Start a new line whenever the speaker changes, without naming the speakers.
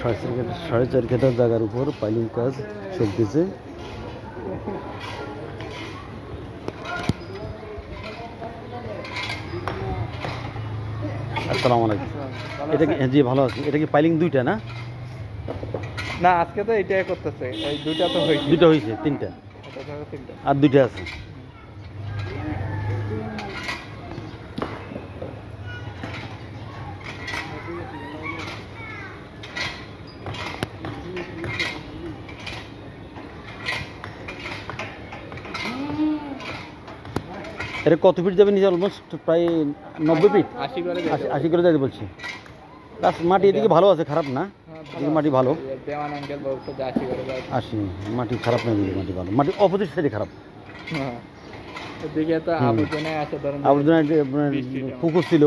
4.5 কাঠা জায়গার উপর পাইলিং কাজ চলতেছে। আসসালামু আলাইকুম। এটা কি? জি ভালো আছি। এটা কি পাইলিং দুইটা না?
না, আজকে তো এটাই করতেছে। এই দুইটা তো হয়েছে।
দুইটা হয়েছে, তিনটা আর দুইটা আছে। এটা কত ফিট যাবে নিচে? অলমোস্ট প্রায় 90 ফিট, 80 করে যাবে বলছি। প্লাস মাটি এদিকে ভালো আছে, খারাপ না। এদিকে মাটি ভালো, 80। মাটি খারাপ না, এদিকে মাটি ভালো। মাটি অপোজিট সাইডে খারাপ।
এদিকে তো আবর্জনায় আছে, ধরেন
আবর্জনায় পুকুর ছিল।